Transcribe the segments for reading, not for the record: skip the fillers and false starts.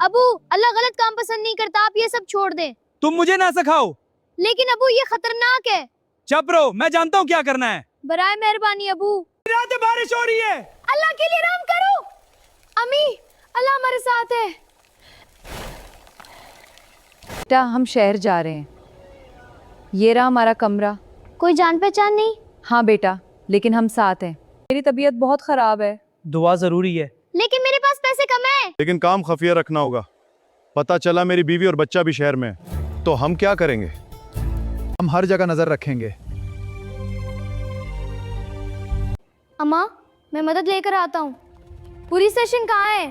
अबू, अल्लाह गलत काम पसंद नहीं करता, आप ये सब छोड़ दें। तुम मुझे ना सिखाओ। लेकिन अबू ये खतरनाक है। चुप रहो, मैं जानता हूँ क्या करना है। बराए मेहरबानी अबू। रात में बारिश हो रही है। अल्लाह के लिए रहम करो। अम्मी, अल्लाह हमारे साथ है। बेटा हम शहर जा रहे हैं, ये रहा हमारा कमरा। कोई जान पहचान नहीं? हाँ बेटा, लेकिन हम साथ हैं। मेरी तबीयत बहुत खराब है। दुआ जरूरी है। लेकिन मेरे पास पैसे कम है। लेकिन काम खुफिया रखना होगा। पता चला मेरी बीवी और बच्चा भी शहर में है, तो हम क्या करेंगे? हम हर जगह नजर रखेंगे। अम्मा, मैं मदद लेकर आता हूँ। पुलिस स्टेशन कहाँ है?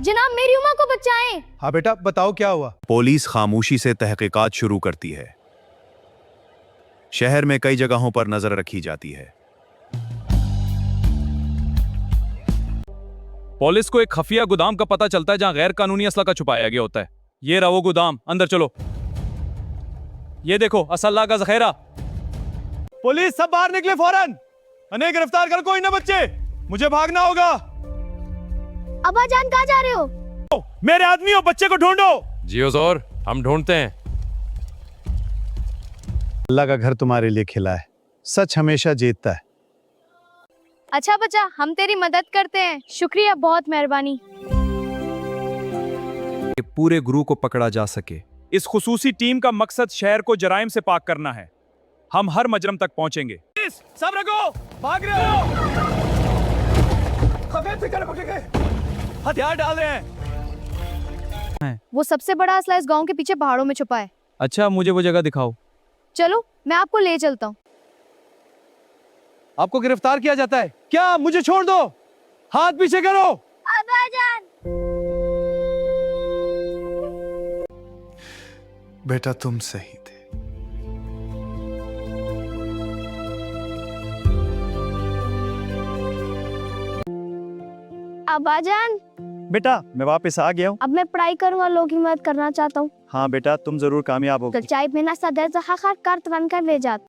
जनाब, मेरी उम्मा को बचाएं। हाँ बेटा, बताओ क्या हुआ। पुलिस खामोशी से तहकीकात शुरू करती है। शहर में कई जगहों पर नजर रखी जाती है। पुलिस को एक खफिया गोदाम का पता चलता है जहां गैर कानूनी असला का छुपाया गया होता है। ये रहा वो गोदाम, अंदर चलो। ये देखो असला का जखेरा। पुलिस सब बाहर निकले फौरन। अने गिरफ्तार कर, कोई ना बच्चे, मुझे भागना होगा। अब्बा जान, कहाँ जा रहे हो? मेरे आदमियों, बच्चे को ढूंढो। जी हुजूर, हम ढूंढते हैं। अल्लाह का घर तुम्हारे लिए खिला है, सच हमेशा जीतता है। अच्छा बच्चा, हम तेरी मदद करते हैं। शुक्रिया, बहुत मेहरबानी। पूरे गुरु को पकड़ा जा सके। इस खुसूसी टीम का मकसद शहर को जराइम से पाक करना है। हम हर मजरम तक पहुंचेंगे। सब रखो, भाग रहे हो। हथियार डाल रहे हैं। वो सबसे बड़ा असला इस गांव के पीछे पहाड़ों में छुपा है। अच्छा, मुझे वो जगह दिखाओ। चलो, मैं आपको ले चलता हूँ। आपको गिरफ्तार किया जाता है क्या? मुझे छोड़ दो, हाथ पीछे करो। अब्बा जान। बेटा तुम सही थे। अब्बा जान, बेटा मैं वापस आ गया हूँ। अब मैं पढ़ाई करूँ और लोगों की मदद करना चाहता हूँ। हाँ बेटा, तुम जरूर कामयाब होगे। चाय बिना सदर जहां कर तवन कर ले जाता।